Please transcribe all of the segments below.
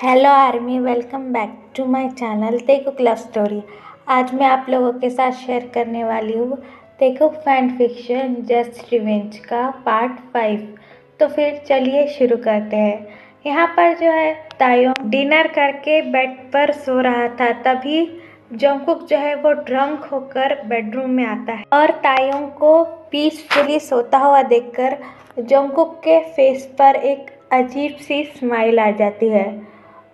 Hello army, welcome back to my channel Taekook love story. आज मैं आप लोगों के साथ शेयर करने वाली हूँ तेकुक फैन फिक्शन जस्ट रिवेंज का पार्ट 5। तो फिर चलिए शुरू करते हैं। यहाँ पर जो है तायोंग डिनर करके बेड पर सो रहा था, तभी जंगकुक जो है वो ड्रंक होकर बेडरूम में आता है और तायोंग को पीसफुली सोता हुआ देखकर जंगकुक के फेस पर एक अजीब सी स्माइल आ जाती है।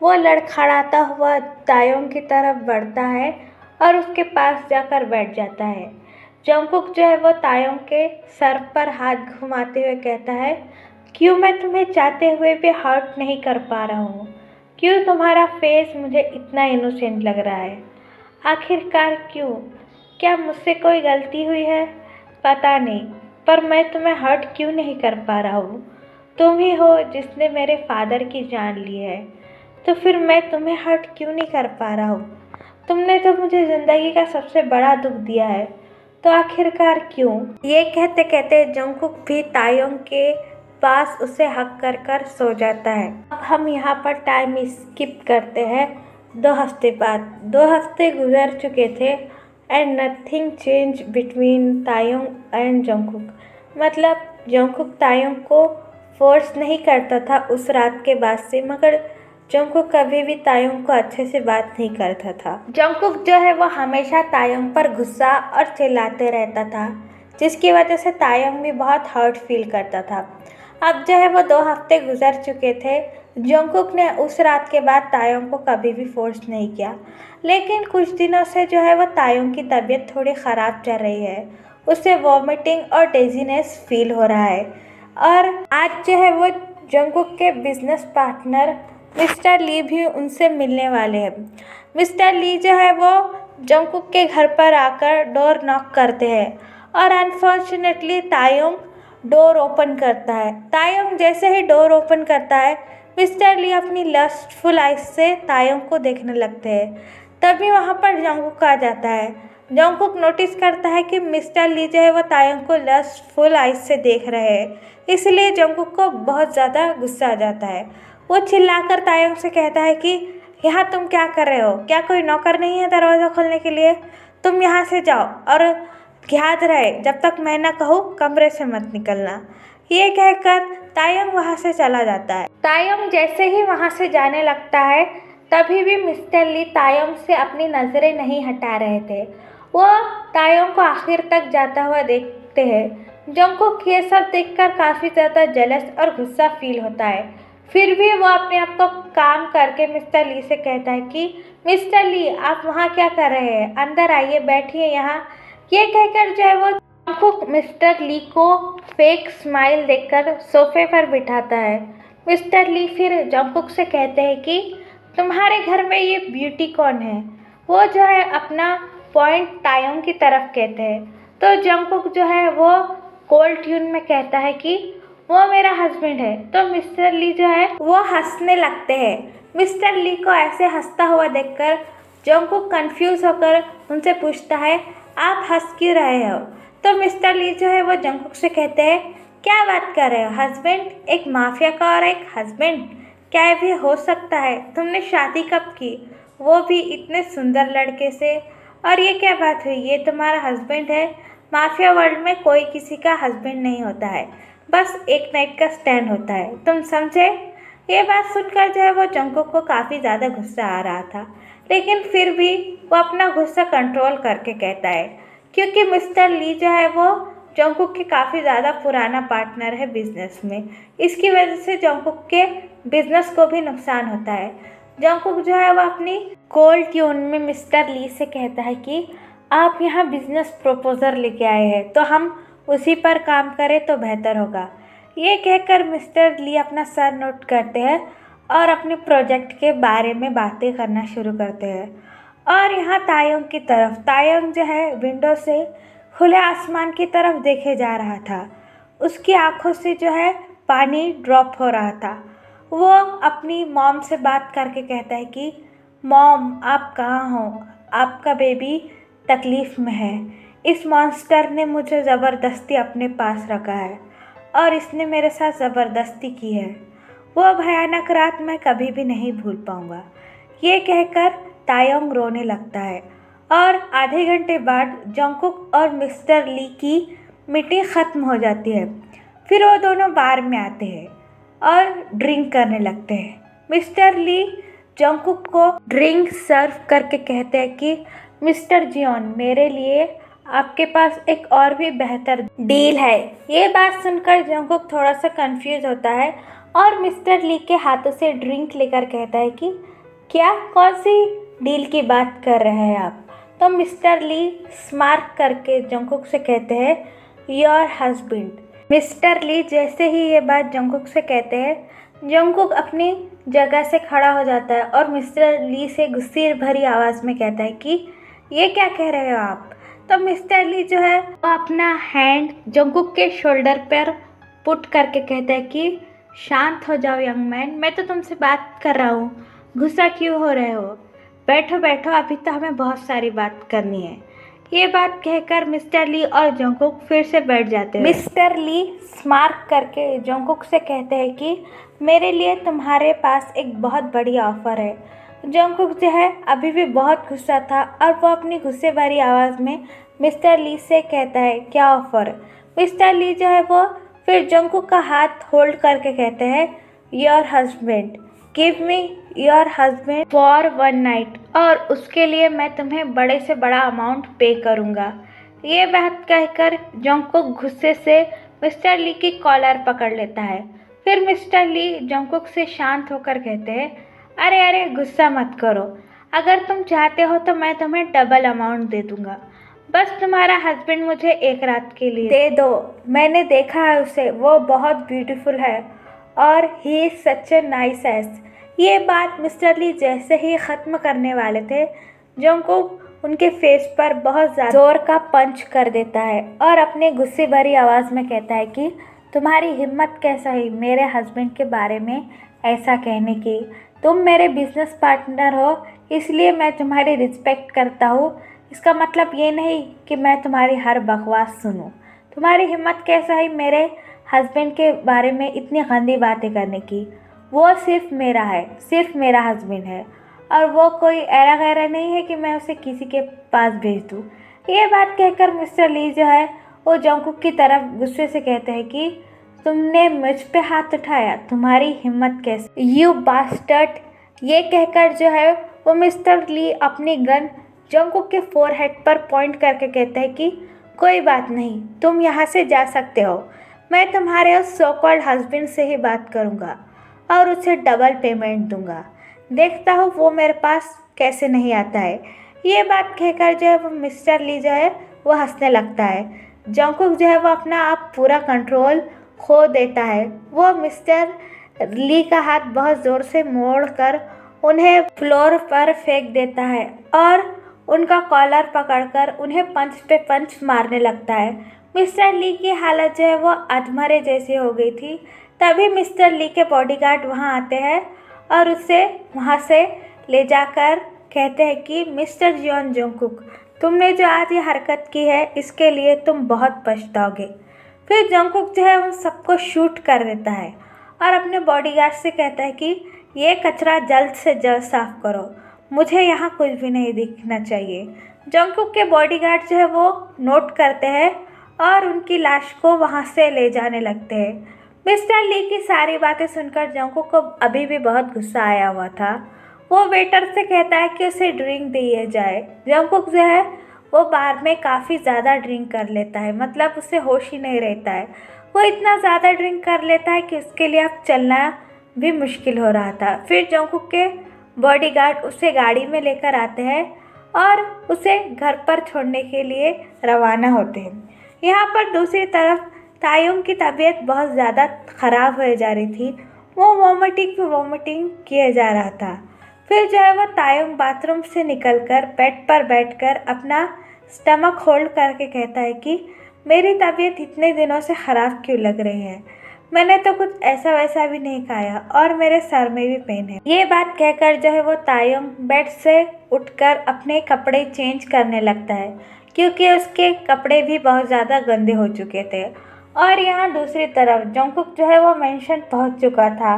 वो लड़खड़ाता हुआ तायोंग की तरफ बढ़ता है और उसके पास जाकर बैठ जाता है। जंगकुक जो है वो तायोंग के सर पर हाथ घुमाते हुए कहता है, क्यों मैं तुम्हें चाहते हुए भी हर्ट नहीं कर पा रहा हूँ? क्यों तुम्हारा फेस मुझे इतना इनोसेंट लग रहा है? आखिरकार क्यों? क्या मुझसे कोई गलती हुई है? पता नहीं, पर मैं तुम्हें हर्ट क्यों नहीं कर पा रहा हूँ? तुम ही हो जिसने मेरे फादर की जान ली है, तो फिर मैं तुम्हें हर्ट क्यों नहीं कर पा रहा हूँ? तुमने तो मुझे ज़िंदगी का सबसे बड़ा दुख दिया है, तो आखिरकार क्यों? ये कहते कहते जंगकुक भी तायोंग के पास उसे हक कर कर सो जाता है। अब हम यहाँ पर टाइम स्किप करते हैं 2 हफ्ते बाद। 2 हफ्ते गुजर चुके थे and nothing change between Taeyong and Jungkook. मतलब जंगकुक तायोंग को फोर्स नहीं करता था उस रात के बाद से, मगर जंगकुक कभी भी तायोंग को अच्छे से बात नहीं करता था। जंगकुक जो है वो हमेशा तायोंग पर गुस्सा और चिल्लाते रहता था, जिसकी वजह से तायोंग भी बहुत हर्ट फील करता था। अब जो है वो 2 हफ्ते गुजर चुके थे। जंगकुक ने उस रात के बाद तायोंग को कभी भी फोर्स नहीं किया, लेकिन कुछ दिनों से जो है वो तायोंग की तबीयत थोड़ी ख़राब चल रही है। उसे वॉमिटिंग और डेजीनेस फील हो रहा है और आज जो है वो जंगकुक के बिजनेस पार्टनर मिस्टर ली भी उनसे मिलने वाले हैं। मिस्टर ली जो है वो जंगकुक के घर पर आकर डोर नॉक करते हैं और अनफॉर्चुनेटली तायोंग डोर ओपन करता है। तायोंग जैसे ही डोर ओपन करता है, मिस्टर ली अपनी लस्टफुल आइज से तायोंग को देखने लगते हैं। तभी वहाँ पर जंगकुक आ जाता है। जंगकुक नोटिस करता है कि मिस्टर ली जो है वो तायोंग को लस्टफुल आइज से देख रहे हैं, इसलिए जंगकुक को बहुत ज़्यादा गुस्सा आ जाता है। वो चिल्लाकर तायोंग से कहता है कि यहाँ तुम क्या कर रहे हो? क्या कोई नौकर नहीं है दरवाज़ा खोलने के लिए? तुम यहाँ से जाओ और याद रहे, जब तक मैं ना कहूँ कमरे से मत निकलना। ये कहकर तायोंग वहाँ से चला जाता है। तायोंग जैसे ही वहाँ से जाने लगता है, तभी भी मिस्टर ली तायोंग से अपनी नज़रें नहीं हटा रहे थे। वो तायोंग को आखिर तक जाता हुआ देखते हैं। जंगकुक ये सब देखकर काफ़ी ज़्यादा जेलस और गुस्सा फील होता है। फिर भी वो अपने आप को काम करके मिस्टर ली से कहता है कि मिस्टर ली, आप वहाँ क्या कर रहे हैं? अंदर आइए, बैठिए यहाँ। ये कहकर जो है वो जंगकुक मिस्टर ली को फेक स्माइल देकर सोफे पर बिठाता है। मिस्टर ली फिर जंगकुक से कहते हैं कि तुम्हारे घर में ये ब्यूटी कौन है? वो जो है अपना पॉइंट तायोंग की तरफ कहते हैं। तो जंगकुक जो है वो कोल्ड ट्यून में कहता है कि वो मेरा हस्बैंड है। तो मिस्टर ली जो है वो हंसने लगते हैं। मिस्टर ली को ऐसे हंसता हुआ देखकर जंगकुक कंफ्यूज होकर उनसे पूछता है, आप हंस क्यों रहे हो? तो मिस्टर ली जो है वो जंगकुक से कहते हैं, क्या बात कर रहे हो? हस्बैंड? एक माफिया का और एक हस्बैंड? क्या ये भी हो सकता है? तुमने शादी कब की, वो भी इतने सुंदर लड़के से? और ये क्या बात हुई, ये तुम्हारा हस्बैंड है? माफिया वर्ल्ड में कोई किसी का हस्बैंड नहीं होता है, बस एक नाइट का स्टैंड होता है, तुम समझे? ये बात सुनकर जो है वो जंगकुक को काफ़ी ज़्यादा गुस्सा आ रहा था, लेकिन फिर भी वो अपना गुस्सा कंट्रोल करके कहता है, क्योंकि मिस्टर ली जो है वो जंगकुक के काफ़ी ज़्यादा पुराना पार्टनर है बिजनेस में। इसकी वजह से जंगकुक के बिजनेस को भी नुकसान होता है। जंगकुक जो है वो अपनी कोल्ड ट्यून में मिस्टर ली से कहता है कि आप यहाँ बिजनेस प्रपोजल लेके आए हैं, तो हम उसी पर काम करें तो बेहतर होगा। ये कहकर मिस्टर ली अपना सर नोट करते हैं और अपने प्रोजेक्ट के बारे में बातें करना शुरू करते हैं। और यहाँ तायोंग जो है विंडो से खुले आसमान की तरफ देखे जा रहा था। उसकी आंखों से जो है पानी ड्रॉप हो रहा था। वो अपनी मॉम से बात करके कहता है कि मॉम, आप कहाँ हो? आपका बेबी तकलीफ़ में है। इस मॉन्स्टर ने मुझे ज़बरदस्ती अपने पास रखा है और इसने मेरे साथ ज़बरदस्ती की है। वो भयानक रात मैं कभी भी नहीं भूल पाऊंगा। ये कहकर तायोंग रोने लगता है और आधे घंटे बाद जंगकुक और मिस्टर ली की मीटिंग ख़त्म हो जाती है। फिर वो दोनों बार में आते हैं और ड्रिंक करने लगते हैं। मिस्टर ली जंगकुक को ड्रिंक सर्व करके कहते हैं कि मिस्टर जियोन, मेरे लिए आपके पास एक और भी बेहतर डील है। ये बात सुनकर जंगकुक थोड़ा सा कंफ्यूज होता है और मिस्टर ली के हाथों से ड्रिंक लेकर कहता है कि क्या, कौन सी डील की बात कर रहे हैं आप? तो मिस्टर ली स्मार्ट करके जंगकुक से कहते हैं, योर हस्बैंड। मिस्टर ली जैसे ही ये बात जंगकुक से कहते हैं, जंगकुक अपनी जगह से खड़ा हो जाता है और मिस्टर ली से गुस्से भरी आवाज़ में कहता है कि ये क्या कह रहे हो आप? तो मिस्टर ली जो है वो अपना हैंड जंगकुक के शोल्डर पर पुट करके कहता है कि शांत हो जाओ यंग मैन, मैं तो तुमसे बात कर रहा हूँ, गुस्सा क्यों हो रहे हो? बैठो बैठो, अभी तो हमें बहुत सारी बात करनी है। ये बात कहकर मिस्टर ली और जंगकुक फिर से बैठ जाते हैं। मिस्टर ली स्मार्ट करके जंगकुक से कहते हैं कि मेरे लिए तुम्हारे पास एक बहुत बड़ी ऑफ़र है। जंगकुक जो है अभी भी बहुत गुस्सा था और वो अपनी गुस्से भरी आवाज़ में मिस्टर ली से कहता है, क्या ऑफ़र? मिस्टर ली जो है वो फिर जंगकुक का हाथ होल्ड करके कहते हैं, your husband, give me your husband for one night, और उसके लिए मैं तुम्हें बड़े से बड़ा अमाउंट पे करूँगा। ये बात कहकर जंगकुक गुस्से से मिस्टर ली की कॉलर पकड़ लेता है। फिर मिस्टर ली जंगकुक से शांत होकर कहते हैं, अरे अरे गुस्सा मत करो, अगर तुम चाहते हो तो मैं तुम्हें डबल अमाउंट दे दूँगा। बस तुम्हारा हस्बैंड मुझे एक रात के लिए दे दो। मैंने देखा है उसे, वो बहुत ब्यूटीफुल है और he is such a nice S. ये बात मिस्टर ली जैसे ही ख़त्म करने वाले थे, जंगकुक उनके फेस पर बहुत ज़्यादा जोर का पंच कर देता है और अपने गुस्से भरी आवाज़ में कहता है कि तुम्हारी हिम्मत कैसा है मेरे हस्बैंड के बारे में ऐसा कहने की? तुम मेरे बिजनेस पार्टनर हो, इसलिए मैं तुम्हारी रिस्पेक्ट करता हूँ। इसका मतलब ये नहीं कि मैं तुम्हारी हर बकवास सुनूं। तुम्हारी हिम्मत कैसा है मेरे हस्बैंड के बारे में इतनी गंदी बातें करने की? वो सिर्फ मेरा है, सिर्फ मेरा हस्बैंड है और वो कोई ऐरा गैरा नहीं है कि मैं उसे किसी के पास भेज दूँ। ये बात कहकर मिस्टर ली जो है वो जंगकुक की तरफ गुस्से से कहते हैं कि तुमने मुझ पे हाथ उठाया, तुम्हारी हिम्मत कैसे, यू बास्टर्ड। ये कहकर जो है वो मिस्टर ली अपनी गन जंगकुक के फोरहेड पर पॉइंट करके कहते हैं कि कोई बात नहीं, तुम यहाँ से जा सकते हो। मैं तुम्हारे उस सो कॉल्ड हस्बैंड से ही बात करूँगा और उसे डबल पेमेंट दूंगा। देखता हूँ वो मेरे पास कैसे नहीं आता है। ये बात कहकर जो है वो मिस्टर ली जो है वो हंसने लगता है। जंगकुक जो है वो अपना आप पूरा कंट्रोल खो देता है। वो मिस्टर ली का हाथ बहुत ज़ोर से मोड़ कर उन्हें फ्लोर पर फेंक देता है और उनका कॉलर पकड़कर उन्हें पंच पे पंच मारने लगता है। मिस्टर ली की हालत जो है वो अधमरे जैसी हो गई थी। तभी मिस्टर ली के बॉडीगार्ड वहाँ आते हैं और उसे वहाँ से ले जाकर कहते हैं कि मिस्टर जियोन जंगकुक, तुमने जो आज ये हरकत की है इसके लिए तुम बहुत पछताओगे। फिर जंगकुक जो है उन सबको शूट कर देता है और अपने बॉडीगार्ड से कहता है कि ये कचरा जल्द से जल्द साफ़ करो, मुझे यहाँ कुछ भी नहीं दिखना चाहिए। जंगकुक के बॉडीगार्ड जो है वो नोट करते हैं और उनकी लाश को वहाँ से ले जाने लगते हैं। मिस्टर ली की सारी बातें सुनकर जंगकुक को अभी भी बहुत गुस्सा आया हुआ था। वो वेटर से कहता है कि उसे ड्रिंक दिए जाए। जंगकुक जो है वो बार में काफ़ी ज़्यादा ड्रिंक कर लेता है, मतलब उसे होश ही नहीं रहता है। वो इतना ज़्यादा ड्रिंक कर लेता है कि उसके लिए अब चलना भी मुश्किल हो रहा था। फिर जंगकुक के बॉडीगार्ड उसे गाड़ी में लेकर आते हैं और उसे घर पर छोड़ने के लिए रवाना होते हैं। यहाँ पर दूसरी तरफ तायुंग की तबीयत बहुत ज़्यादा ख़राब हो जा रही थी। वो वॉमिटिंग किए जा रहा था। फिर जो है वो तायुंग बाथरूम से निकलकर बेड पर बैठकर अपना स्टमक होल्ड करके कहता है कि मेरी तबीयत इतने दिनों से ख़राब क्यों लग रही है? मैंने तो कुछ ऐसा वैसा भी नहीं खाया और मेरे सर में भी पेन है। ये बात कहकर जो है वो तायुंग बेड से उठकर अपने कपड़े चेंज करने लगता है क्योंकि उसके कपड़े भी बहुत ज़्यादा गंदे हो चुके थे। और यहाँ दूसरी तरफ जंगकुक जो है वो मेंशन पहुँच चुका था।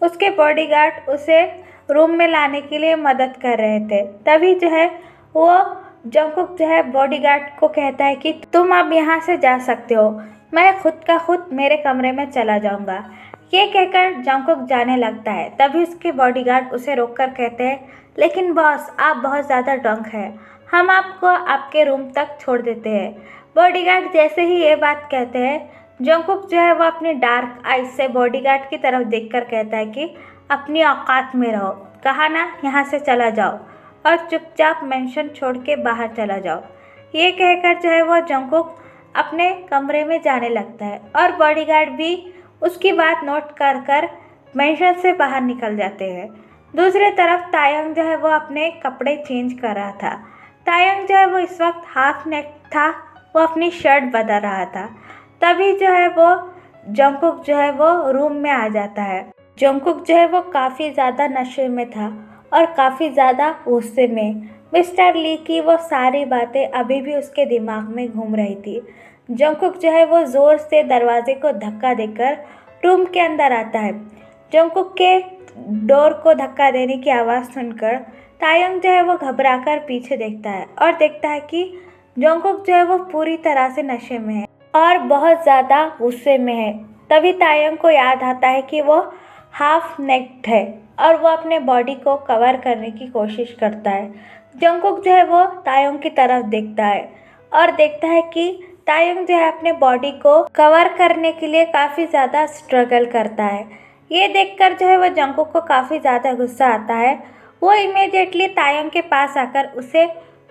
उसके बॉडीगार्ड उसे रूम में लाने के लिए मदद कर रहे थे। तभी जो है वो जंगकुक जो है बॉडीगार्ड को कहता है कि तुम अब यहाँ से जा सकते हो, मैं खुद का खुद मेरे कमरे में चला जाऊँगा। ये कहकर जंगकुक जाने लगता है। तभी उसके बॉडीगार्ड उसे रोककर कहते हैं, लेकिन बॉस आप बहुत ज़्यादा ड्रंक हैं, हम आपको आपके रूम तक छोड़ देते हैं। बॉडीगार्ड जैसे ही ये बात कहते हैं, जंगकुक जो है वो अपनी डार्क आइज से बॉडीगार्ड की तरफ देखकर कहता है कि अपनी औकात में रहो, कहा ना यहाँ से चला जाओ और चुपचाप मेंशन छोड़ के बाहर चला जाओ। ये कहकर जो है वो जंगकुक अपने कमरे में जाने लगता है और बॉडीगार्ड भी उसकी बात नोट कर कर मेंशन से बाहर निकल जाते हैं। दूसरी तरफ तायंग जो है वो अपने कपड़े चेंज कर रहा था। तायंग जो है वो इस वक्त हाफ नेक था, वो अपनी शर्ट बदल रहा था। तभी जो है वो जंगकुक जो है वो रूम में आ जाता है। जंगकुक जो है वो काफ़ी ज़्यादा नशे में था और काफ़ी ज़्यादा गुस्से में। मिस्टर ली की वो सारी बातें अभी भी उसके दिमाग में घूम रही थी। जंगकुक जो है वो ज़ोर से दरवाजे को धक्का देकर रूम के अंदर आता है। जंगकुक के डोर को धक्का देने की आवाज़ सुनकर तायंग जो है वो घबराकर पीछे देखता है और देखता है कि जंगकुक जो है वो पूरी तरह से नशे में है और बहुत ज़्यादा गुस्से में है। तभी तायंग को याद आता है कि वो हाफ नेक्ड है और वो अपने बॉडी को कवर करने की कोशिश करता है। जंगकुक जो है वो तायंग की तरफ देखता है और देखता है कि तायंग जो है अपने बॉडी को कवर करने के लिए काफ़ी ज़्यादा स्ट्रगल करता है। ये देखकर जो है वो जंगकुक को काफ़ी ज़्यादा गुस्सा आता है। वो इमीडिएटली तायंग के पास आकर उसे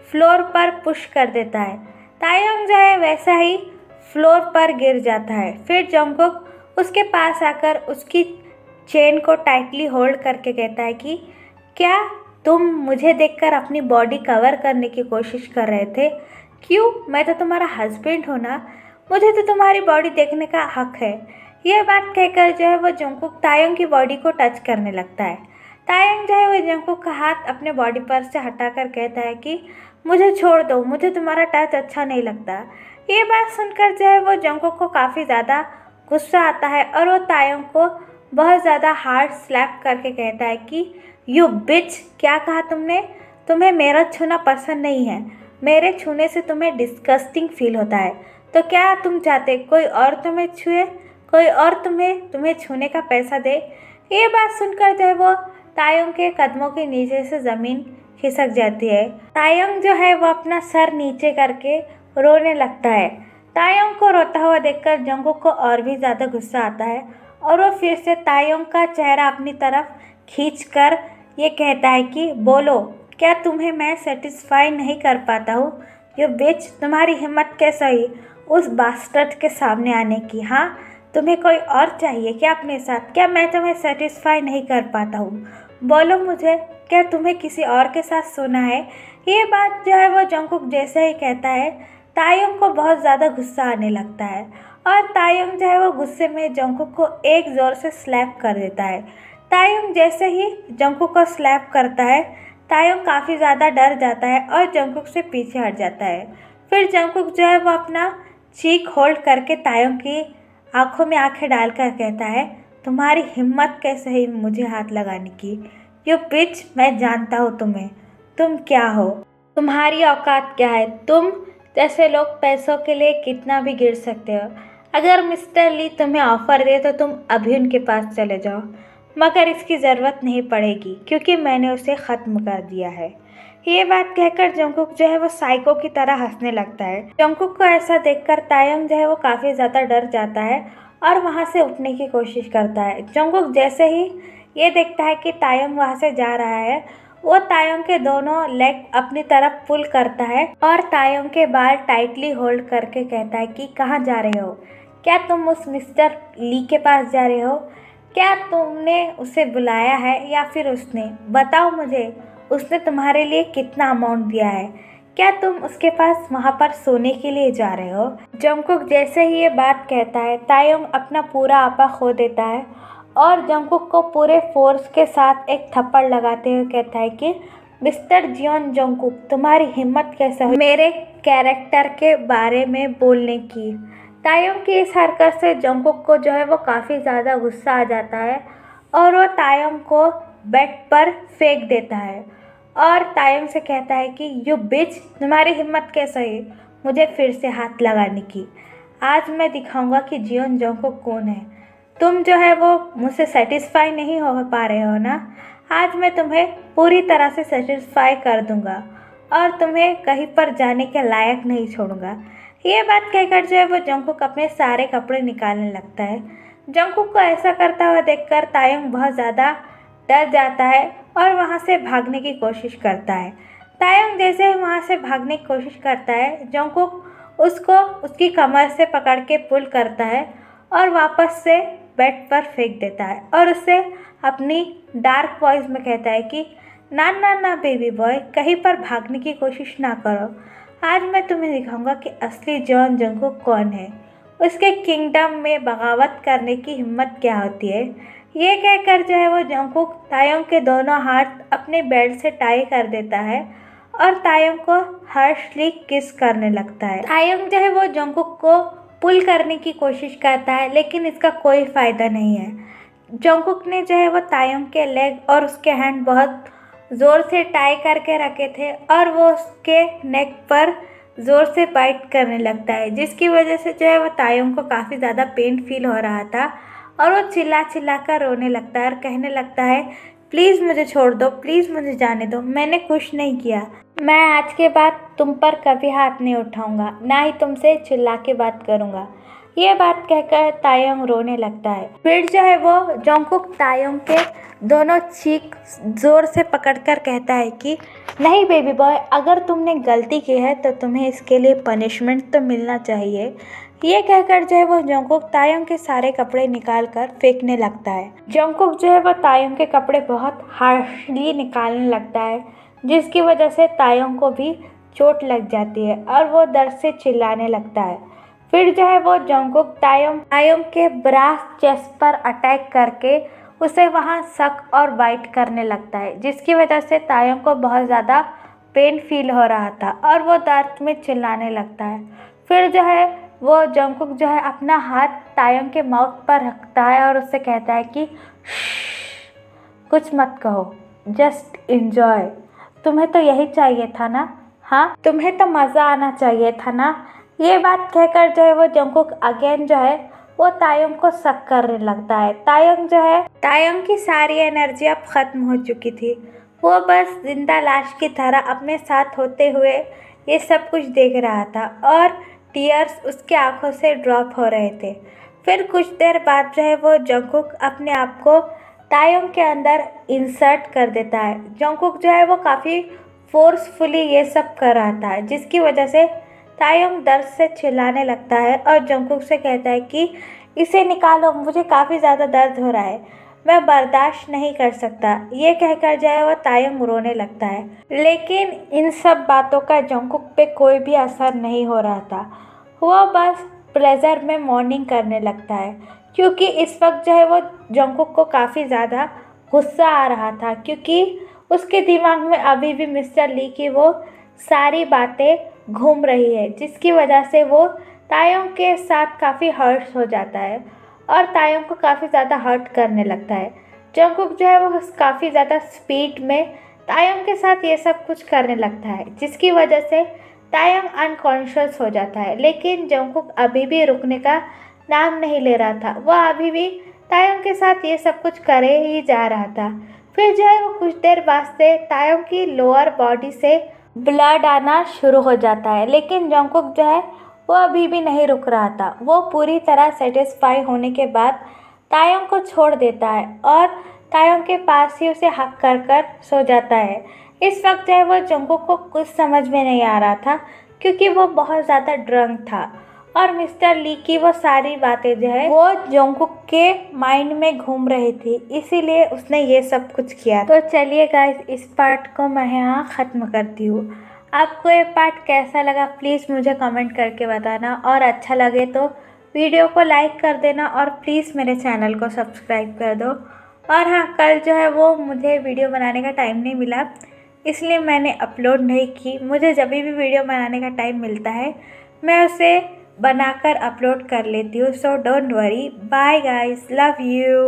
फ्लोर पर पुश कर देता है। तायंग जो है वैसा ही फ्लोर पर गिर जाता है। फिर जंगकुक उसके पास आकर उसकी चेन को टाइटली होल्ड करके कहता है कि क्या तुम मुझे देखकर अपनी बॉडी कवर करने की कोशिश कर रहे थे? क्यों? मैं तो तुम्हारा हस्बैंड हूँ ना, मुझे तो तुम्हारी बॉडी देखने का हक है। यह बात कहकर जो है वो जंगकुक तायंग की बॉडी को टच करने लगता है। तायंग जो है वो जंगकुक का हाथ अपने बॉडी पर से हटाकर कहता है कि मुझे छोड़ दो, मुझे तुम्हारा टच अच्छा नहीं लगता। ये बात सुनकर जो है वो जंगकुक को काफ़ी ज़्यादा गुस्सा आता है और वो तायंग को बहुत ज़्यादा हार्ड स्लैप करके कहता है कि यू बिच, क्या कहा तुमने? तुम्हें मेरा छूना पसंद नहीं है, मेरे छूने से तुम्हें डिस्गस्टिंग फील होता है, तो क्या तुम चाहते कोई और तुम्हें छुए, कोई और तुम्हें छूने का पैसा दे? ये बात सुनकर जो है वो तायंग के कदमों के नीचे से ज़मीन खिसक जाती है। तायंग जो है वो अपना सर नीचे करके रोने लगता है। तायंग को रोता हुआ देखकर जंगकुक को और भी ज़्यादा गुस्सा आता है और वो फिर से तायंग का चेहरा अपनी तरफ खींचकर ये कहता है कि बोलो, क्या तुम्हें मैं सेटिस्फाई नहीं कर पाता हूँ? ये बिच, तुम्हारी हिम्मत कैसे हुई उस बास्टर्ड के सामने आने की? हाँ, तुम्हें कोई और चाहिए क्या अपने साथ? क्या मैं तुम्हें सेटिस्फाई नहीं कर पाता हूँ? बोलो मुझे, क्या तुम्हें किसी और के साथ सोना है? ये बात जो है वो जंगकुक जैसे ही कहता है, तायंग को बहुत ज़्यादा गुस्सा आने लगता है और तायंग जो है वो गुस्से में जंगकुक को एक ज़ोर से स्लैप कर देता है। तायंग जैसे ही जंगकुक को स्लैप करता है, तायंग काफ़ी ज़्यादा डर जाता है और जंगकुक से पीछे हट जाता है। फिर जंगकुक जो है वो अपना चीक होल्ड करके तायंग की आंखों में आंखें डालकर कहता है, तुम्हारी हिम्मत कैसे है मुझे हाथ लगाने की? यू बिच, मैं जानता हूँ तुम्हें, तुम क्या हो, तुम्हारी औकात क्या है। तुम जैसे लोग पैसों के लिए कितना भी गिर सकते हो। अगर मिस्टर ली तुम्हें ऑफ़र दे तो तुम अभी उनके पास चले जाओ, मगर इसकी ज़रूरत नहीं पड़ेगी क्योंकि मैंने उसे ख़त्म कर दिया है। ये बात कहकर जंगकुक जो है वो साइको की तरह हंसने लगता है। जंगकुक को ऐसा देखकर तायंग जो है वो काफ़ी ज़्यादा डर जाता है और वहाँ से उठने की कोशिश करता है। जंगकुक जैसे ही ये देखता है कि तायंग वहाँ से जा रहा है, वो तायंग के दोनों लेग अपनी तरफ पुल करता है और तायंग के बाल टाइटली होल्ड करके कहता है कि कहाँ जा रहे हो? क्या तुम उस मिस्टर ली के पास जा रहे हो? क्या तुमने उसे बुलाया है या फिर उसने? बताओ मुझे, उसने तुम्हारे लिए कितना अमाउंट दिया है? क्या तुम उसके पास वहाँ पर सोने के लिए जा रहे हो? जंगकुक जैसे ही ये बात कहता है, तायंग अपना पूरा आपा खो देता है और जंगकुक को पूरे फोर्स के साथ एक थप्पड़ लगाते हुए कहता है कि मिस्टर जियोन जंगकुक, तुम्हारी हिम्मत कैसे हुई मेरे कैरेक्टर के बारे में बोलने की? तायंग की इस हरकत से जंगकुक को जो है वो काफ़ी ज़्यादा गुस्सा आ जाता है और वो तायंग को बेड पर फेंक देता है और तायंग से कहता है कि यू बिच, तुम्हारी हिम्मत कैसे है मुझे फिर से हाथ लगाने की। आज मैं दिखाऊंगा कि जियोन जंगकुक कौन है। तुम जो है वो मुझसे सेटिस्फाई नहीं हो पा रहे हो ना। आज मैं तुम्हें पूरी तरह से सेटिस्फाई कर दूंगा और तुम्हें कहीं पर जाने के लायक नहीं छोड़ूंगा। ये बात कहकर जो है वो जंगकुक अपने सारे कपड़े निकालने लगता है। जंगकुक को ऐसा करता हुआ देखकर तायंग बहुत ज़्यादा डर जाता है और वहाँ से भागने की कोशिश करता है। तायंग जैसे ही वहाँ से भागने की कोशिश करता है, जंगकुक उसको उसकी कमर से पकड़ के पुल करता है और वापस से बेड पर फेंक देता है और उससे अपनी डार्क वॉइस में कहता है कि ना ना ना बेबी बॉय, कहीं पर भागने की कोशिश ना करो। आज मैं तुम्हें दिखाऊंगा कि असली जियोन जंगकुक कौन है, उसके किंगडम में बगावत करने की हिम्मत क्या होती है। ये कहकर जो है वो जंगकुक तायंग के दोनों हाथ अपने बेल्ट से टाई कर देता है और तायंग को हार्शली किस करने लगता है। तायंग जो है वो जंगकुक को पुल करने की कोशिश करता है, लेकिन इसका कोई फ़ायदा नहीं है। जंगकुक ने जो है वो तायंग के लेग और उसके हैंड बहुत ज़ोर से टाई करके रखे थे और वो उसके नेक पर ज़ोर से बाइट करने लगता है, जिसकी वजह से जो है वो तायंग को काफ़ी ज़्यादा पेन फील हो रहा था और वो चिल्ला चिल्ला कर रोने लगता है और कहने लगता है प्लीज़ मुझे छोड़ दो, प्लीज़ मुझे जाने दो, मैंने कुछ नहीं किया। मैं आज के बाद तुम पर कभी हाथ नहीं उठाऊंगा, ना ही तुमसे चिल्ला के बात करूंगा। ये बात कहकर तायंग रोने लगता है। फिर जो है वो जंगकुक तायंग के दोनों चीक जोर से पकड़कर कहता है कि नहीं बेबी बॉय, अगर तुमने गलती की है तो तुम्हें इसके लिए पनिशमेंट तो मिलना चाहिए। ये कहकर जो है वो जंगकुक तायंग के सारे कपड़े निकाल कर फेंकने लगता है। जंगकुक जो है वो तायंग के कपड़े बहुत हार्शली निकालने लगता है, जिसकी वजह से तायंग को भी चोट लग जाती है और वो दर्द से चिल्लाने लगता है। फिर जो है वो जंगकुक तायंग के ब्रास चेस्ट पर अटैक करके उसे वहाँ सक और बाइट करने लगता है, जिसकी वजह से तायंग को बहुत ज़्यादा पेन फील हो रहा था और वो दर्द में चिल्लाने लगता है। फिर जो है वो जंगकुक जो है अपना हाथ तायंग के माउथ पर रखता है और उससे कहता है कि कुछ मत कहो, जस्ट इंजॉय। तुम्हें तो यही चाहिए था ना, हाँ तुम्हें तो मज़ा आना चाहिए था ना। ये बात कहकर जो है वो जंगकुक अगेन जो है वो तायंग को सक करने लगता है। तायंग की सारी एनर्जी अब ख़त्म हो चुकी थी। वो बस जिंदा लाश की तरह अपने साथ होते हुए ये सब कुछ देख रहा था और टीयर्स उसके आंखों से ड्रॉप हो रहे थे। फिर कुछ देर बाद जो है वो जंगकुक अपने आप को तायंग के अंदर इंसर्ट कर देता है। जंगकुक जो है वो काफ़ी फोर्सफुली ये सब कर रहा था, जिसकी वजह से तायंग दर्द से चिल्लाने लगता है और जंगकुक से कहता है कि इसे निकालो, मुझे काफ़ी ज़्यादा दर्द हो रहा है, मैं बर्दाश्त नहीं कर सकता। ये कहकर जो है वो तायंग रोने लगता है, लेकिन इन सब बातों का जंगकुक पे कोई भी असर नहीं हो रहा था। वो बस प्लेजर में मॉर्निंग करने लगता है, क्योंकि इस वक्त जो है वो जंगकुक को काफ़ी ज़्यादा गुस्सा आ रहा था, क्योंकि उसके दिमाग में अभी भी मिस्टर ली की वो सारी बातें घूम रही है, जिसकी वजह से वो तायंग के साथ काफ़ी हर्ट हो जाता है और तायंग को काफ़ी ज़्यादा हर्ट करने लगता है। जंगकुक जो है वो काफ़ी ज़्यादा स्पीड में तायंग के साथ ये सब कुछ करने लगता है, जिसकी वजह से तायंग अनकॉन्शियस हो जाता है। लेकिन जंगकुक अभी भी रुकने का नाम नहीं ले रहा था, वह अभी भी तायंग के साथ ये सब कुछ करे ही जा रहा था। फिर जो है वो कुछ देर बाद से तायंग की लोअर बॉडी से ब्लड आना शुरू हो जाता है, लेकिन जंगकुक जो है वो अभी भी नहीं रुक रहा था। वो पूरी तरह सेटिस्फाई होने के बाद तायंग को छोड़ देता है और तायंग के पास ही उसे हक कर कर सो जाता है। इस वक्त जो है वो जंगकुक को कुछ समझ में नहीं आ रहा था, क्योंकि वो बहुत ज़्यादा ड्रंक था और मिस्टर ली की वो सारी बातें जो है वो जंगकुक के माइंड में घूम रही थी, इसीलिए उसने ये सब कुछ किया। तो चलिए गाइस, इस पार्ट को मैं यहाँ ख़त्म करती हूँ। आपको ये पार्ट कैसा लगा प्लीज़ मुझे कमेंट करके बताना, और अच्छा लगे तो वीडियो को लाइक कर देना और प्लीज़ मेरे चैनल को सब्सक्राइब कर दो। और हाँ, कल जो है वो मुझे वीडियो बनाने का टाइम नहीं मिला, इसलिए मैंने अपलोड नहीं की। मुझे जब भी वीडियो बनाने का टाइम मिलता है मैं उसे बनाकर अपलोड कर लेती हूँ। So don't worry. Bye guys, love you.